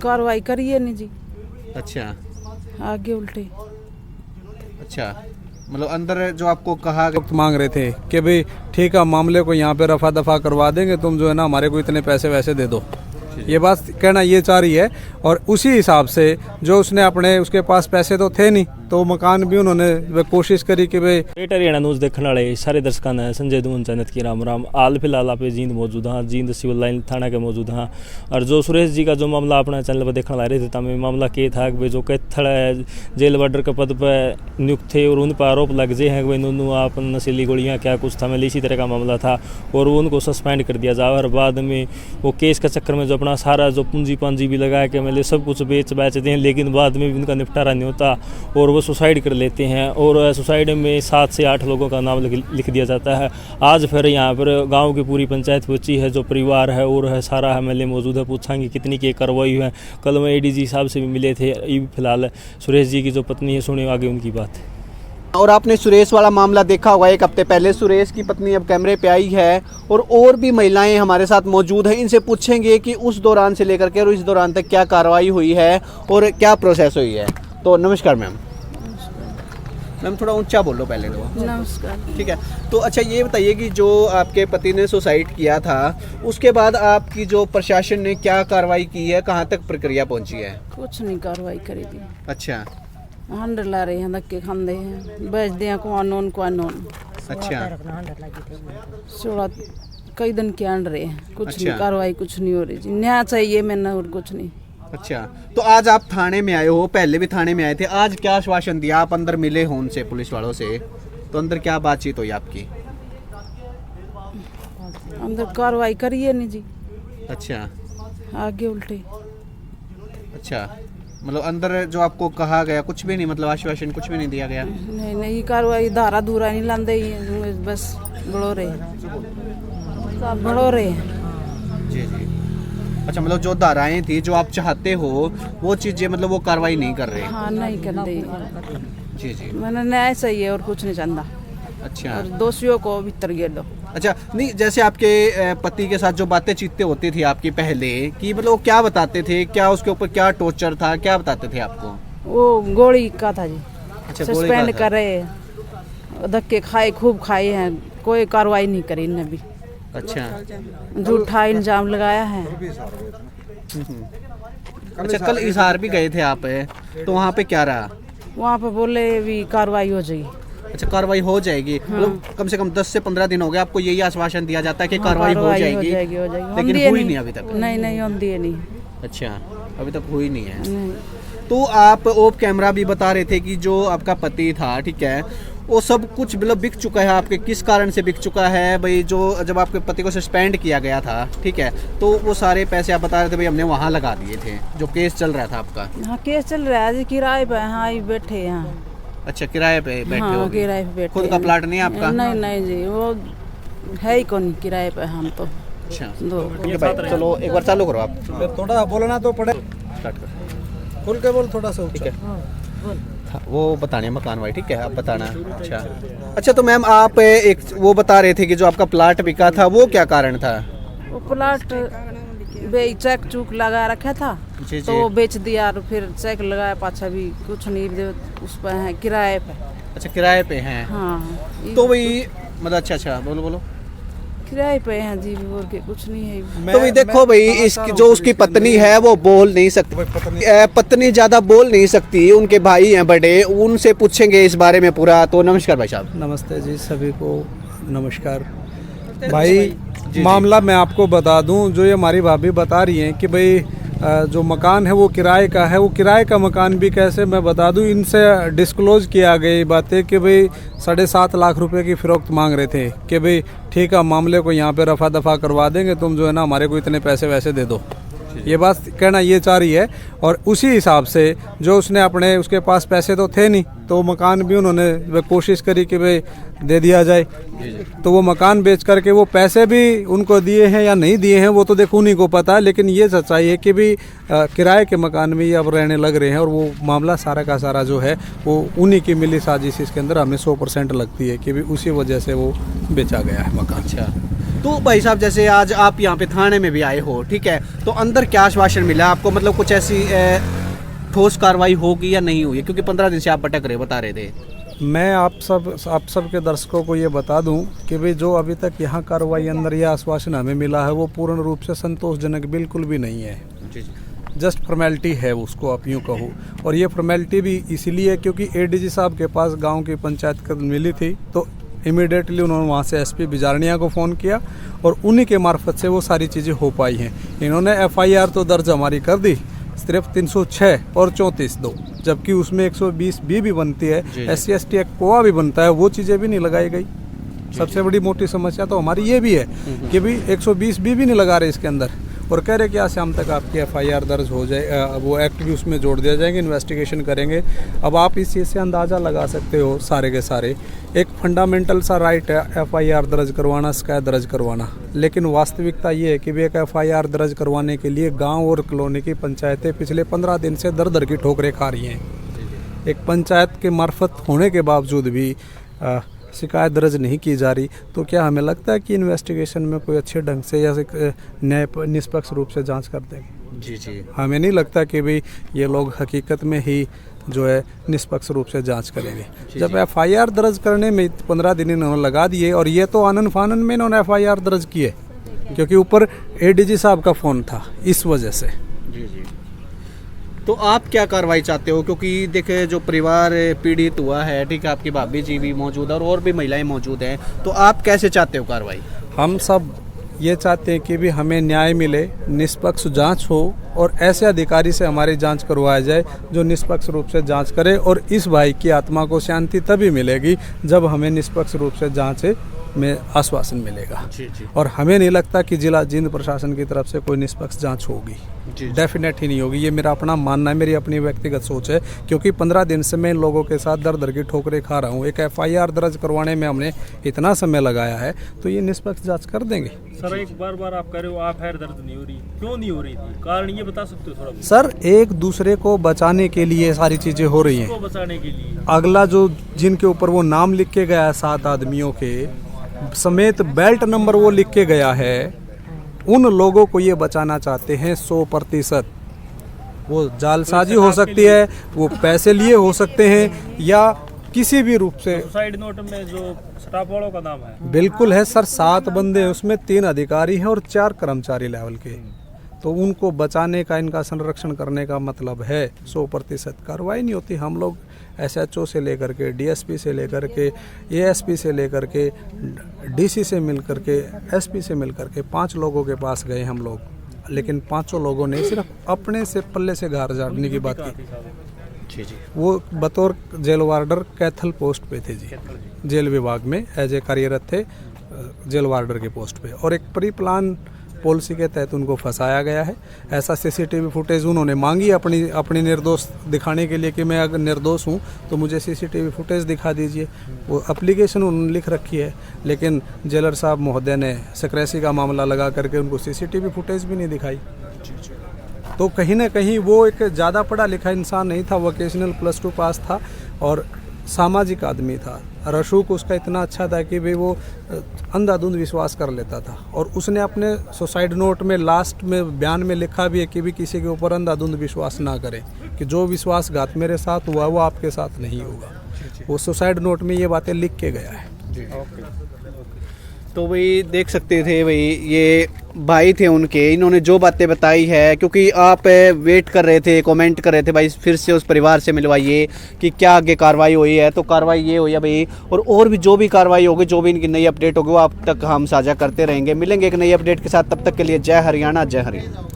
कार्रवाई करिए नहीं जी, अच्छा आगे उल्टे। अच्छा, मतलब अंदर जो आपको कहा वक्त मांग रहे थे कि भाई ठीक है, मामले को यहाँ पे रफा दफा करवा देंगे, तुम जो है ना हमारे को इतने पैसे वैसे दे दो, ये बात कहना ये चाह रही है। और उसी हिसाब से जो उसने अपने, उसके पास पैसे तो थे नहीं, तो मकान भी उन्होंने कोशिश करी कि भाई। ग्रेटर हरियाणा न्यूज़ देखने वाले सारे दर्शकों ने संजय दून चैनत की राम राम। हाल फिलहाल आप जींद मौजूद हाँ, जींद सिविल लाइन थाना के मौजूद हाँ। और जो सुरेश जी का जो मामला अपने चैनल पर देखने ला रहे थे, तमें मामला ये था कि जो कैथड़ जेल वार्डर के पद पर नियुक्त थे और उन पर आरोप लग जे हैं कि उन्होंने आप नशीली गोलियाँ क्या कुछ था, इसी तरह का मामला था और वो उनको सस्पेंड कर दिया जाए। और बाद में वो केस के चक्कर में जो अपना सारा जो पूंजी पांजी भी लगा के मतलब सब कुछ बेच बेचते हैं, लेकिन बाद में भी उनका निपटारा नहीं होता और वो सुसाइड कर लेते हैं। और सुसाइड में 7 से 8 लोगों का नाम लिख दिया जाता है। आज फिर यहाँ पर गांव की पूरी पंचायत पहुंची है, जो परिवार है और है सारा एमएलए मौजूद है, पूछांगे कितनी की कार्रवाई है। कल में एडीजी साहब से भी मिले थे। फिलहाल सुरेश जी की जो पत्नी है, सुने आगे उनकी बात। और आपने सुरेश वाला मामला देखा होगा, 1 हफ्ते पहले सुरेश की पत्नी अब कैमरे पे आई है और भी महिलाएं हमारे साथ मौजूद हैं। इनसे पूछेंगे कि उस दौरान से लेकर के और इस दौरान तक क्या कार्रवाई हुई है और क्या प्रोसेस हुई है। तो नमस्कार मैम। मैम थोड़ा ऊंचा बोलो पहले तो। नमस्कार। ठीक है, तो अच्छा ये बताइए कि जो आपके पति ने सुसाइड किया था, उसके बाद आपकी जो प्रशासन ने क्या कार्रवाई की है, कहाँ तक प्रक्रिया पहुँची है? कुछ नहीं कार्रवाई करी थी। अच्छा हंडर ला रहे हैं, धक्के खांदे हैं, बेच दिया को अनोन। अच्छा सोलह कई दिन के अंड रहे हैं, कुछ अच्छा। नहीं कार्रवाई, कुछ नहीं हो रही जी। न्याय चाहिए मैंने और कुछ नहीं। अच्छा, तो आज आप थाने में आए हो, पहले भी थाने में आए थे, आज क्या आश्वासन दिया? आप अंदर मिले हो उनसे, पुलिस वालों से, तो अंदर क्या बातचीत हुई आपकी? अंदर कार्रवाई करिए नहीं जी, अच्छा आगे उल्टे। अच्छा, मतलब अंदर जो आपको कहा गया कुछ भी नहीं, मतलब आश्वासन कुछ भी नहीं दिया गया? नहीं नहीं, कार्रवाई धारा धूरा नहीं लाते, बस बढ़ो रहे जी जी। अच्छा, मतलब जो धाराएं थी जो आप चाहते हो वो चीजें, मतलब वो कार्रवाई नहीं कर रहे? हाँ नहीं करते जी जी। मैंने न्याय चाहिए और कुछ नहीं चाहता। अच्छा और दोषियों को भीतर गिर दो। अच्छा, नहीं जैसे आपके पति के साथ जो बातें चीतें होती थी आपकी पहले कि, मतलब वो क्या बताते थे, क्या उसके ऊपर क्या टॉर्चर था, क्या बताते थे आपको? वो गोली का था जी। अच्छा, गोली सस्पेंड का था। कर रहे, धक्के खाए, खूब खाए हैं, कोई कार्रवाई नहीं करी इन्हें भी। अच्छा झूठा इल्जाम लगाया है। अच्छा, कल इजहार भी गए थे आप, तो वहाँ पे क्या रहा? वहाँ पे बोले भी कार्रवाई हो जाएगी। अच्छा, कार्रवाई हो जाएगी। मतलब कम से कम 10 से 15 दिन हो गए आपको यही आश्वासन दिया जाता है कि कार्रवाई हो जाएगी, लेकिन हुई नहीं अभी तक? नहीं होती है नहीं। अच्छा, अभी तक हुई नहीं है। नहीं। तो आप ऑफ कैमरा भी बता रहे थे कि जो आपका पति था, ठीक है, वो सब कुछ मतलब बिक चुका है आपके, किस कारण से बिक चुका है भाई? जो जब आपके पति को सस्पेंड किया गया था, ठीक है, तो वो सारे पैसे आप बता रहे थे भाई हमने वहाँ लगा दिए थे, जो केस चल रहा था आपका। हाँ केस चल रहा है जी, किराए पे। हाँ ये बैठे यहाँ। अच्छा, किराए पे बैठे हाँ हो? किराए पे बैठे। खुद का प्लाट नहीं है आपका? नहीं जी, वो है ही कौन, किराए पे हम तो। अच्छा, दो। ठीक है भाई, चलो एक बार चालू करो आप। थोड़ा बोलना तो पड़े, स्टार्ट करो। खुल के बोल थोड़ा सा, ठीक है। हाँ, वो बताने मकान भाई, ठीक है, आप बताना। अच्छा, तो मैम आप एक वो बता रहे थे कि जो आपका प्लाट बिका था, वो क्या कारण था? वो प्लाट चेक चूक लगा रखा था, जी तो वो बेच दिया और फिर चेक लगाया, पाछा भी कुछ नहीं दे, उस पर है किराए पे। अच्छा, किराए पे हैं? हाँ तो वही मतलब अच्छा, बोलो। किराए पे हैं जी, और के कुछ नहीं है। तो भाई देखो भाई, इसकी जो उसकी पत्नी है वो बोल नहीं सकती, पत्नी ज्यादा बोल नहीं सकती, उनके भाई हैं बड़े, उनसे पूछेंगे इस बारे में पूरा। तो नमस्कार भाई साहब। नमस्ते जी, सभी को नमस्कार। भाई मामला मैं आपको बता दूं, जो ये हमारी भाभी बता रही हैं कि भाई जो मकान है वो किराए का है, वो किराए का मकान भी कैसे, मैं बता दूं, इनसे डिस्क्लोज किया गई बातें कि भाई 7.5 लाख रुपए की फ़रोख्त मांग रहे थे कि भाई ठीक है, मामले को यहाँ पे रफा दफा करवा देंगे, तुम जो है ना हमारे को इतने पैसे वैसे दे दो, ये बात कहना ये चाह रही है। और उसी हिसाब से जो उसने अपने, उसके पास पैसे तो थे नहीं, तो मकान भी उन्होंने कोशिश करी कि भाई दे दिया जाए, तो वो मकान बेच करके वो पैसे भी उनको दिए हैं या नहीं दिए हैं वो तो देखो उन्हीं को पता है, लेकिन ये सच्चाई है कि भी किराए के मकान में ये अब रहने लग रहे हैं। और वो मामला सारा का सारा जो है वो उन्हीं की मिली साजिश इसके अंदर हमें 100% लगती है कि भी उसी वजह से वो बेचा गया है मकान। अच्छा, तो भाई साहब जैसे आज आप यहाँ पे थाने में भी आए हो, ठीक है, तो अंदर क्या आश्वासन मिला आपको, मतलब कुछ ऐसी ठोस कार्रवाई होगी या नहीं हुई, क्योंकि 15 दिन से आप भटक रहे बता रहे थे। मैं आप सब के दर्शकों को ये बता दूं कि भाई जो अभी तक यहाँ कार्रवाई अंदर यह आश्वासन हमें मिला है वो पूर्ण रूप से संतोषजनक बिल्कुल भी नहीं है। जस्ट फॉर्मेलिटी है उसको आप यूँ कहो, और ये फॉर्मेलिटी भी इसीलिए क्योंकि एडीजी साहब के पास गांव की पंचायत कर मिली थी, तो इमीडिएटली उन्होंने वहाँ से एसपी बिजारनिया को फ़ोन किया और उन्हीं के मार्फत से वो सारी चीज़ें हो पाई हैं। इन्होंने एफआईआर तो दर्ज हमारी कर दी सिर्फ 306 और 34(2), जबकि उसमें 120B भी बनती है, SC/ST एक्ट कोआ भी बनता है, वो चीज़ें भी नहीं लगाई गई। सबसे बड़ी मोटी समस्या तो हमारी ये भी है कि भी 120B भी नहीं लगा रहे इसके अंदर, और कह रहे कि आज शाम तक आपकी एफआईआर दर्ज हो जाए, वो एक्ट भी उसमें जोड़ दिया जाएगा, इन्वेस्टिगेशन करेंगे। अब आप इस चीज़ से अंदाज़ा लगा सकते हो सारे के सारे, एक फंडामेंटल सा राइट है एफआईआर दर्ज करवाना, शिकायत दर्ज करवाना, लेकिन वास्तविकता ये है कि भी एक एफआईआर दर्ज करवाने के लिए गांव और कॉलोनी की पंचायतें पिछले 15 दिन से दर दर की ठोकरें खा रही हैं। एक पंचायत के मार्फत होने के बावजूद भी शिकायत दर्ज नहीं की जा रही, तो क्या हमें लगता है कि इन्वेस्टिगेशन में कोई अच्छे ढंग से या न्याय निष्पक्ष रूप से जांच कर देंगे? जी हमें नहीं लगता कि भाई ये लोग हकीकत में ही जो है निष्पक्ष रूप से जांच करेंगे। जब एफआईआर दर्ज करने में 15 दिन इन्होंने लगा दिए, और ये तो आनन फानन में इन्होंने एफआईआर दर्ज की है क्योंकि ऊपर एडीजी साहब का फ़ोन था, इस वजह से। तो आप क्या कार्रवाई चाहते हो, क्योंकि देखे जो परिवार पीड़ित हुआ है, ठीक है, आपकी भाभी जी भी मौजूद है और भी महिलाएं मौजूद हैं, तो आप कैसे चाहते हो कार्रवाई? हम सब ये चाहते हैं कि भी हमें न्याय मिले, निष्पक्ष जांच हो और ऐसे अधिकारी से हमारी जांच करवाया जाए जो निष्पक्ष रूप से जांच करे, और इस भाई की आत्मा को शांति तभी मिलेगी जब हमें निष्पक्ष रूप से जांच में आश्वासन मिलेगा। और हमें नहीं लगता कि जिला जींद प्रशासन की तरफ से कोई निष्पक्ष जांच होगी, डेफिनेट ही नहीं होगी। ये मेरा अपना मानना है, मेरी अपनी व्यक्तिगत सोच है, क्योंकि 15 दिन से मैं इन लोगों के साथ दर दर की ठोकरें खा रहा हूँ। एक एफआईआर दर्ज करवाने में हमने इतना समय लगाया है, तो ये निष्पक्ष जांच कर देंगे। सर एक बार आप कह रहे हो एफआईआर दर्ज नहीं हो रही, क्यों नहीं हो रही थी, कारण ये बता सकते हो थोड़ा? सर एक दूसरे को बचाने के लिए सारी चीजें हो रही हैं, बचाने के लिए। अगला जो जिनके ऊपर वो नाम लिख के गया है 7 आदमियों के समेत बेल्ट नंबर वो लिख के गया है, उन लोगों को ये बचाना चाहते हैं 100%। वो जालसाजी हो सकती है, वो पैसे लिए हो सकते हैं, या किसी भी रूप से। सुसाइड नोट में जो स्टाफ वालों का नाम है बिल्कुल है सर, 7 बंदे हैं, उसमें 3 अधिकारी हैं और 4 कर्मचारी लेवल के, तो उनको बचाने का, इनका संरक्षण करने का मतलब है 100% कार्रवाई नहीं होती। हम लोग SHO से लेकर के DSP से लेकर के ASP से लेकर के DC से मिल कर के SP से मिल कर के 5 लोगों के पास गए हम लोग, लेकिन 5 लोगों ने सिर्फ अपने से पल्ले से गार झाड़ने की बात की। वो बतौर जेल वार्डर कैथल पोस्ट पे थे जी, जेल विभाग में एज ए कार्यरत थे जेल वार्डर के पोस्ट पे, और एक प्री प्लान पॉलिसी के तहत उनको फंसाया गया है। ऐसा CCTV फुटेज उन्होंने मांगी अपनी निर्दोष दिखाने के लिए कि मैं अगर निर्दोष हूँ तो मुझे CCTV फुटेज दिखा दीजिए। वो एप्लीकेशन उन्होंने लिख रखी है, लेकिन जेलर साहब महोदय ने सिक्रेसी का मामला लगा करके उनको CCTV फुटेज भी नहीं दिखाई। तो कहीं ना कहीं वो एक ज़्यादा पढ़ा लिखा इंसान नहीं था, वोकेशनल +2 पास था और सामाजिक आदमी था। रसूख उसका इतना अच्छा था कि भाई वो अंधाधुंध विश्वास कर लेता था, और उसने अपने सुसाइड नोट में लास्ट में बयान में लिखा भी है कि भी किसी के ऊपर अंधाधुंध विश्वास ना करें, कि जो विश्वासघात मेरे साथ हुआ वो आपके साथ नहीं होगा। वो सुसाइड नोट में ये बातें लिख के गया है। तो वही देख सकते थे, वही ये भाई थे उनके, इन्होंने जो बातें बताई है, क्योंकि आप वेट कर रहे थे, कमेंट कर रहे थे भाई फिर से उस परिवार से मिलवाइए कि क्या आगे कार्रवाई हुई है, तो कार्रवाई ये हुई है भाई, और भी जो भी कार्रवाई होगी, जो भी इनकी नई अपडेट होगी वो आप तक हम साझा करते रहेंगे। मिलेंगे एक नई अपडेट के साथ, तब तक के लिए जय हरियाणा, जय हरियाणा।